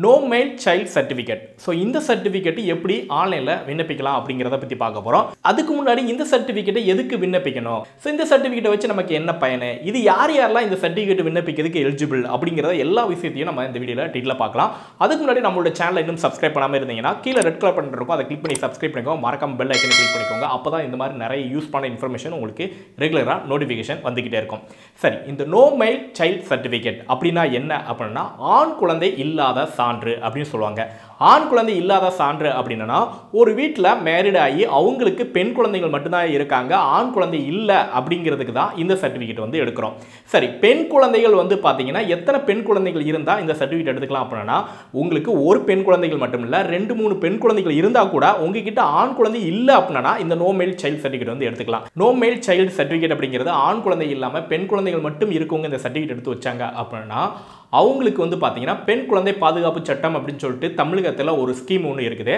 No male child certificate. So இந்த certificate எப்படி ஆன்லைனில் விண்ணப்பிக்கலாம் அப்படிங்கிறத பற்றி பார்க்க போகிறோம். அதுக்கு முன்னாடி இந்த சர்டிஃபிகேட்டை எதுக்கு விண்ணப்பிக்கணும், ஸோ இந்த சர்டிஃபிகேட்டை வச்சு நமக்கு என்ன பயன், இது யாரெல்லாம் இந்த சர்டிஃபிகேட் விண்ணப்பிக்கிறதுக்கு எலிஜிபிள் அப்படிங்கிறத எல்லா விஷயத்தையும் நம்ம இந்த வீடியோவில் டீட்டெயிலாக பார்க்கலாம். அதுக்கு முன்னாடி நம்மளோட சேனலை இன்னும் சப்ஸ்கிரைப் பண்ணாமல் இருந்தீங்கன்னா கீழே ரெட் கலர் பட்டன் இருக்கும், அதை கிளிக் பண்ணி சப்ஸ்கிரைப் பண்ணிக்கோங்க. மறக்காம பெல் ஐக்கனை கிளிக் பண்ணிக்கோங்க. அப்போ தான் இந்த மாதிரி நிறைய யூஸ் பண்ண இன்ஃபர்மேஷன் உங்களுக்கு ரெகுலராக நோட்டிஃபிகேஷன் வந்துக்கிட்டே இருக்கும். சரி, இந்த நோ மெயில் சைல்ட் சர்டிஃபிகேட் அப்படின்னா என்ன அப்படின்னா ஆண் குழந்தை இல்லாத சான்று அப்படின்னு சொல்லுவாங்க. ஆண் குழந்தை இல்லாத சான்று அப்படின்னா ஒரு வீட்டில் மேரிட் ஆகி அவங்களுக்கு பெண் குழந்தைகள் மட்டும்தான் இருக்காங்க, ஆண் குழந்தை இல்லை அப்படிங்கிறதுக்கு தான் இந்த சர்டிஃபிகேட் வந்து எடுக்கிறோம். சரி, பெண் குழந்தைகள் வந்து பார்த்தீங்கன்னா எத்தனை பெண் குழந்தைகள் இருந்தால் இந்த சர்டிஃபிகேட் எடுத்துக்கலாம் அப்படின்னா உங்களுக்கு ஒரு பெண் குழந்தைகள் மட்டும் இல்லை 2-3 பெண் குழந்தைகள் இருந்தால் கூட உங்ககிட்ட ஆண் குழந்தை இல்லை அப்படின்னா இந்த நோ மெயில் சைல்ட் சர்டிஃபிகேட் வந்து எடுத்துக்கலாம். நோ மெயில் சைல்டு சர்டிஃபிகேட் அப்படிங்கிறது ஆண் குழந்தை இல்லாமல் பெண் குழந்தைகள் மட்டும் இருக்கவங்க இந்த சர்டிஃபிகேட் எடுத்து வச்சாங்க அப்படின்னா அவங்களுக்கு வந்து பார்த்தீங்கன்னா பெண் குழந்தை பாதுகாப்பு சட்டம் அப்படின்னு சொல்லிட்டு தமிழகத்தில் ஒரு ஸ்கீம் ஒன்று இருக்குது.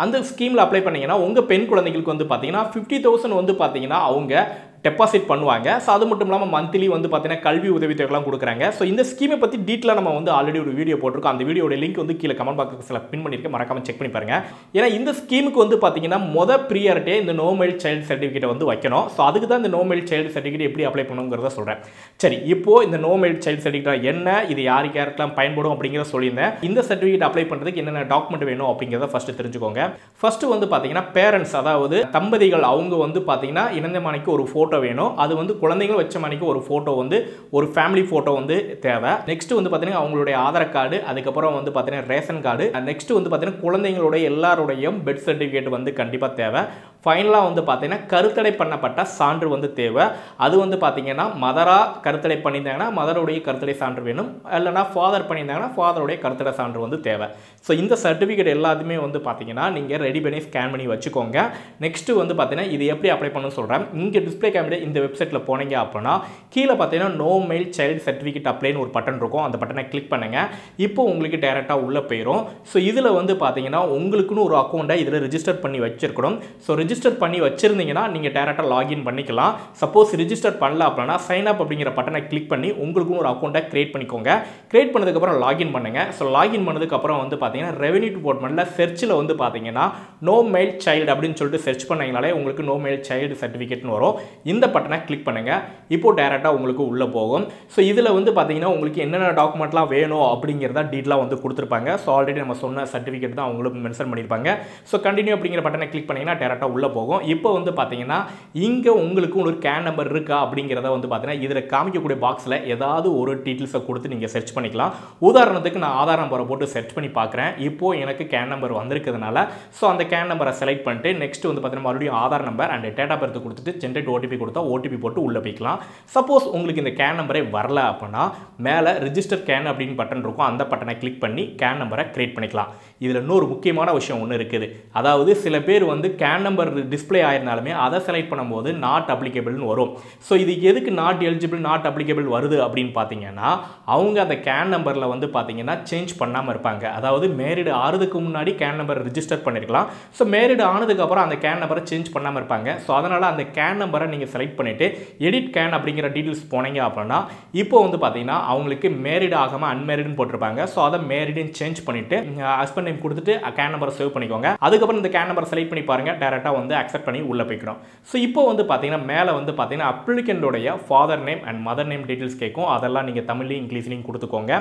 அந்த ஸ்கீமில் அப்ளை பண்ணீங்கன்னா உங்கள் பெண் குழந்தைகளுக்கு வந்து பார்த்தீங்கன்னா 50,000 வந்து பார்த்தீங்கன்னா அவங்க டெபாசிட் பண்ணுவாங்க. ஸோ அது மட்டும் இல்லாமல் மந்த்லி வந்து பார்த்தீங்கன்னா கல்வி உதவித்தொகைலாம் கொடுக்குறாங்க. ஸோ இந்த ஸ்கீமை பற்றி டீட்டெயிலாக நம்ம வந்து ஆல்ரெடி ஒரு வீடியோ போட்டிருக்கோம். அந்த வீடியோட லிங்க் வந்து கீழே கமெண்ட் பாக்ஸில் பின் பண்ணியிருக்கேன், மறக்காம செக் பண்ணி பாருங்க. ஏன்னா இந்த ஸ்கீமுக்கு வந்து பார்த்தீங்கன்னா ப்ரியாரிட்டியே இந்த நோ மெயில் சைல்டு சர்டிஃபிகேட்டை வந்து வைக்கணும். ஸோ அதுக்கு தான் இந்த நோ மெயில் சைல்டு சர்டிஃபிகேட் எப்படி அப்ளை பண்ணணுங்கிறத சொல்கிறேன். சரி, இப்போ இந்த நோ மெயில் சைல்டு சர்டிஃபிகேட் என்ன, இது யாருக்கெல்லாம் பயன்படும் அப்படிங்கிறத சொல்லியிருந்தேன். இந்த சர்டிஃபிகேட் அப்ளை பண்ணுறதுக்கு என்னென்ன டாக்குமெண்ட் வேணும் அப்படிங்கிறத ஃபர்ஸ்ட் தெரிஞ்சுக்கோங்க. ஃபர்ஸ்ட் வந்து பார்த்தீங்கன்னா பேரண்ட்ஸ், அதாவது தம்பதிகள், அவங்க வந்து பார்த்தீங்கன்னா இணைந்த மணிக்கு ஒரு ஃபோட்டோ வேணும். அது வந்து குழந்தைகள் வச்ச மணிக்கு ஒரு ஃபோட்டோ வந்து ஒரு ஃபேமிலி ஃபோட்டோ வந்து தேவை. நெக்ஸ்ட் வந்து பார்த்தீங்கன்னா அவங்களுடைய ஆதார் கார்டு, அதுக்கப்புறம் வந்து பார்த்தீங்கன்னா ரேஷன் கார்டு, நெக்ஸ்ட் வந்து பார்த்தீங்கன்னா குழந்தைங்களுடைய எல்லாருடைய பெர்த் சர்டிஃபிகேட் வந்து கண்டிப்பாக தேவை. ஃபைனலாக வந்து பார்த்தீங்கன்னா கருத்தடை பண்ணப்பட்ட சான்று வந்து தேவை. அது வந்து பார்த்தீங்கன்னா மதராக கருத்தடை பண்ணியிருந்தாங்கன்னா மதருடைய கருத்தடை சான்று வேணும், இல்லைனா ஃபாதர் பண்ணியிருந்தாங்கன்னா ஃபாதருடைய கருத்தடை சான்று வந்து தேவை. ஸோ இந்த சர்டிஃபிகேட் எல்லாத்தையுமே வந்து பார்த்தீங்கன்னா நீங்கள் ரெடி பண்ணி ஸ்கேன் பண்ணி வச்சுக்கோங்க. நெக்ஸ்ட்டு வந்து பார்த்தீங்கன்னா இது எப்படி அப்ளை பண்ணணும்னு சொல்கிறேன். இங்கே டிஸ்பிளே கேமரா இந்த வெப்சைட்டில் போனீங்க அப்படின்னா கீழே பார்த்தீங்கன்னா நோ மெயில் சைல்டு சர்டிஃபிகேட் அப்ளைன்னு ஒரு பட்டன் இருக்கும். அந்த பட்டனை கிளிக் பண்ணுங்கள். இப்போ உங்களுக்கு டேரெக்டாக உள்ளே போயிடும். ஸோ இதில் வந்து பார்த்தீங்கன்னா உங்களுக்குன்னு ஒரு அக்கௌண்ட்டை இதில் ரிஜிஸ்டர் பண்ணி வச்சிருக்கணும். ஸோ ரிஜிஸ்டர் பண்ணி வச்சிருந்தீங்கன்னா நீங்கள் டேரெக்டாக லாகின் பண்ணிக்கலாம். சப்போஸ் ரிஜிஸ்டர் பண்ணல அப்படின்னா சைன் அப் அப்படிங்கிற பட்டனை கிளிக் பண்ணி உங்களுக்குன்னு ஒரு அக்கௌண்ட்டை கிரியேட் பண்ணிக்கோங்க. கிரியேட் பண்ணதுக்கப்புறம் லாகின் பண்ணுங்கள். ஸோ லாகின் பண்ணதுக்கப்புறம் வந்து பார்த்தீங்கன்னா ரெவென்யூ டிபார்ட்மெண்ட்டில் சர்ச்சில் வந்து பார்த்தீங்கன்னா நோ மெயில் சைல்டு அப்படின்னு சொல்லிட்டு சர்ச் பண்ணீங்கனாலே உங்களுக்கு நோ மெயில் சைல்டு சர்டிஃபிகேட்னு வரும். இந்த பட்டனை கிளிக் பண்ணுங்க. இப்போ டைரக்டாக உங்களுக்கு உள்ளே போகும். ஸோ இதில் வந்து பார்த்தீங்கன்னா உங்களுக்கு என்னென்ன டாக்குமெண்ட்லாம் வேணும் அப்படிங்கிறத டீட்டெயிலாக வந்து கொடுத்துருப்பாங்க. ஸோ ஆல்ரெடி நம்ம சொன்ன சர்டிஃபிகேட் தான் அவங்களுக்கு மென்ஷன் பண்ணியிருப்பாங்க. ஸோ கண்டினியூ அப்படிங்கிற பட்டனை கிளிக் பண்ணிங்கன்னா டேரெக்டாக உள்ளே போகும். இப்போ வந்து பார்த்தீங்கன்னா இங்கே உங்களுக்கு ஒரு கேன் நம்பர் இருக்கா அப்படிங்கிறத வந்து பார்த்தீங்கன்னா இதில் காமிக்கக்கூடிய பாக்ஸில் ஏதாவது ஒரு டீட்டெயில்ஸை கொடுத்து நீங்கள் சர்ச் பண்ணிக்கலாம். உதாரணத்துக்கு நான் ஆதார் நம்பரை போட்டு சர்ச் பண்ணி பார்க்குறேன். இப்போது எனக்கு கேன் நம்பர் வந்திருக்கிறதுனால ஸோ அந்த கேன் நம்பரை செலக்ட் பண்ணிட்டு நெக்ஸ்ட் வந்து பார்த்தீங்கன்னா மறுபடியும் Aadhaar number and date of birth கொடுத்துட்டு ஜென்ரேட் ஓடிபி கொடுத்தா ஓடிபி போட்டு உள்ளே போய்க்கலாம். சப்போஸ் உங்களுக்கு இந்த கேன் நம்பரே வரல அப்படின்னா மேலே ரிஜிஸ்டர் கேன் அப்படின்னு பட்டன் இருக்கும். அந்த பட்டனை கிளிக் பண்ணி கேன் நம்பரை கிரியேட் பண்ணிக்கலாம். இதில் இன்னொரு முக்கியமான விஷயம் ஒன்று இருக்குது. அதாவது சில பேர் வந்து கேன் நம்பர் டிஸ்பிளே ஆயிருந்தாலுமே அதை செலக்ட் பண்ணும்போது நாட் அப்ளிகபிள்னு வரும். ஸோ இது எதுக்கு நாட் எலிஜிபிள் நாட் அப்ளிகபிள் வருது அப்படின்னு பார்த்தீங்கன்னா அவங்க அந்த கேன் நம்பரில் வந்து பார்த்தீங்கன்னா சேஞ்ச் பண்ணாமல் இருப்பாங்க. அதாவது மேரிடு ஆறதுக்கு முன்னாடி கேன் நம்பர் ரிஜிஸ்டர் பண்ணியிருக்கலாம். ஸோ மேரிடு ஆனதுக்கப்புறம் அந்த கேன் நம்பரை சேஞ்ச் பண்ணாமல் இருப்பாங்க. ஸோ அதனால் அந்த கேன் நம்பரை நீங்கள் செலக்ட் பண்ணிவிட்டு எடிட் கேன் அப்படிங்கிற டீட்டெயில்ஸ் போனீங்க அப்படின்னா இப்போ வந்து பார்த்தீங்கன்னா அவங்களுக்கு மேரிடு ஆகாமல் அன்மேரிடுன்னு போட்டிருப்பாங்க. ஸோ அதை மேரிடுன்னு சேஞ்ச் பண்ணிவிட்டு ஹஸ்பண்ட் நேம் கொடுத்துட்டு கேன் நம்பரை சேவ் பண்ணிக்கோங்க. அதுக்கப்புறம் இந்த கேன் நம்பரை செலக்ட் பண்ணி பாருங்கள், டேரெக்டாக வந்து அக்செப்ட் பண்ணி உள்ளே போய்க்கிறோம். ஸோ இப்போ வந்து பார்த்தீங்கன்னா மேலே வந்து பார்த்தீங்கன்னா அப்ளிகண்டோடைய father name and mother name details கேட்கும். அதெல்லாம் நீங்கள் தமிழ்லையும் இங்கிலீஷ்லையும் கொடுத்துக்கோங்க.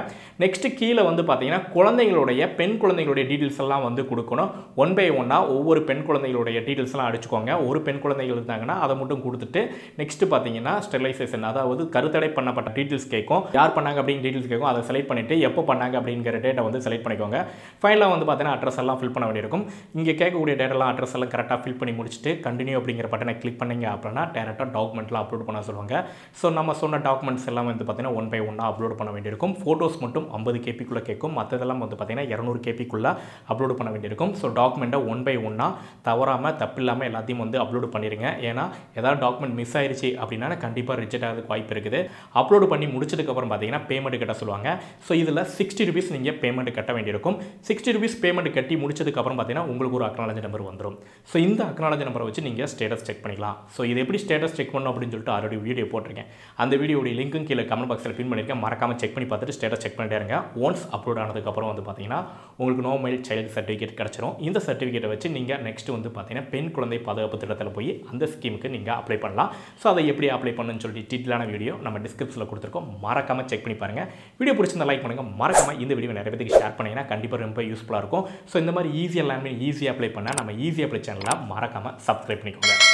நெக்ஸ்ட் கீழே வந்து பார்த்தீங்கன்னா குழந்தைங்களுடைய பெண் குழந்தைகளுடைய டீட்டெயில்ஸ் எல்லாம் வந்து கொடுக்கணும். 1 by 1 ஒவ்வொரு பெண் குழந்தைகளுடைய டீட்டெயில்ஸ் எல்லாம் அடிச்சுக்கோங்க. ஒரு பெண் குழந்தைகள் இருந்தாங்கன்னா அதை மட்டும் கொடுத்துட்டு நெக்ஸ்ட் பார்த்தீங்கன்னா ஸ்டெரிலைசேஷன், அதாவது கருத்தடை பண்ணப்பட்ட டீட்டெயில்ஸ் கேட்கும். யார் பண்ணாங்க அப்படின்னு டீட்டெயில்ஸ் கேட்கும். அதை செலக்ட் பண்ணிவிட்டு எப்போ பண்ணாங்க அப்படிங்கிற டேட்டை வந்து செலக்ட் பண்ணிக்கோங்க. ஃபைனலாக வந்து பார்த்தீங்கன்னா அட்ரஸ் எல்லாம் ஃபில் பண்ண வேண்டியிருக்கும். இங்கே கேட்கக்கூடிய டேட்டெல்லாம் அட்ரஸ் எல்லாம் கரெக்டாக ஃபில் பண்ணி முடிச்சுட்டு கண்டினியூ அப்படிங்கிற பட்டனை கிளிக் பண்ணிங்க அப்படின்னா டேரெக்டாக டாக்குமெண்ட்லாம் அப்லோட் பண்ண சொல்லுவாங்க. ஸோ நம்ம சொன்ன டாக்குமெண்ட்ஸ் எல்லாம் வந்து பார்த்தீங்கன்னா 1 by 1 அப்லோட் பண்ண வேண்டியிருக்கும். ஃபோட்டோஸ் மட்டும் 50 KB கேட்கும். மற்றதெல்லாம் வந்து பார்த்தீங்கன்னா 200 KB அப்லோட் பண்ண வேண்டியிருக்கும். ஸோ டாக்குமெண்ட்டை 1 by 1 தவறாமல் தப்பில்லாமல் எல்லாத்தையும் வந்து அப்லோட் பண்ணிடுங்க. ஏன்னா ஏதாவது டாக்குமெண்ட் மிஸ் ஆயிடுச்சு அப்படின்னா கண்டிப்பாக ரிஜெக்ட் ஆகிறதுக்கு வாய்ப்பு இருக்குது. அப்லோடு பண்ணி முடிச்சதுக்கப்புறம் பார்த்தீங்கன்னா பேமெண்ட் கட்ட சொல்லுவாங்க. ஸோ இதில் 60 ருபீஸ் நீங்கள் பேமெண்ட் கட்ட வேண்டியிருக்கும். 60 ருபீஸ் பேமெண்ட் கட்டி முடிச்சதுக்கப்புறம் பார்த்தீங்கன்னா உங்களுக்கு ஒரு அக்னாலஜ் நம்பர் வந்துடும். ஸோ இந்த அக்னாலஜ் நம்பரை வச்சு நீங்கள் ஸ்டேட்டஸ் செக் பண்ணிக்கலாம். ஸோ இது எப்படி ஸ்டேட்டஸ் செக் பண்ணணும் அப்படின்னு சொல்லிட்டு ஆல்ரெடி வீடியோ போட்டிருக்கேன். அந்த வீடியோடைய லிங்க்கும் கீழே கமெண்ட் பாக்ஸில் பின் பண்ணியிருக்கேன். மறக்காம செக் பண்ணி பார்த்துட்டு ஸ்டேட்டஸ் செக் பண்ணிட்டே இருங்க. ஒன்ஸ் அப்லோட் ஆனதுக்கப்புறம் வந்து பார்த்தீங்கன்னா உங்களுக்கு நோ மைல் சைல்டு சர்டிஃபிகேட் கிடச்சிரும். இந்த சர்டிஃபிகேட்டை வச்சு நீங்கள் நெக்ஸ்ட் வந்து பார்த்தீங்கன்னா பெண் குழந்தை பாதுகாப்பு திட்டத்தில் போய் அந்த ஸ்கீமுக்கு நீங்கள் அப்ளை பண்ணலாம். ஸோ அதை எப்படி அப்ளை பண்ணணும்னு சொல்லி டீட்டெயிலான வீடியோ நம்ம டிஸ்கிரிப்ஷனில் கொடுத்துருக்கோம். மறக்காம செக் பண்ணி பாருங்கள். வீடியோ பிடிச்சிருந்தா லைக் பண்ணுங்கள். மறக்காம இந்த வீடியோ நிறைய பேருக்கு ஷேர் பண்ணிங்கன்னா கண்டிப்பாக ரொம்ப யூஸ்ஃபுல்லாக இருக்கும். ஸோ இந்த மாதிரி ஈஸியாக எல்லாமே ஈஸியாக அப்ளை பண்ணால் நம்ம ஈஸியாக அப்ளை சேனலை மறக்காம சப்ஸ்கிரைப் பண்ணிக்கோங்க.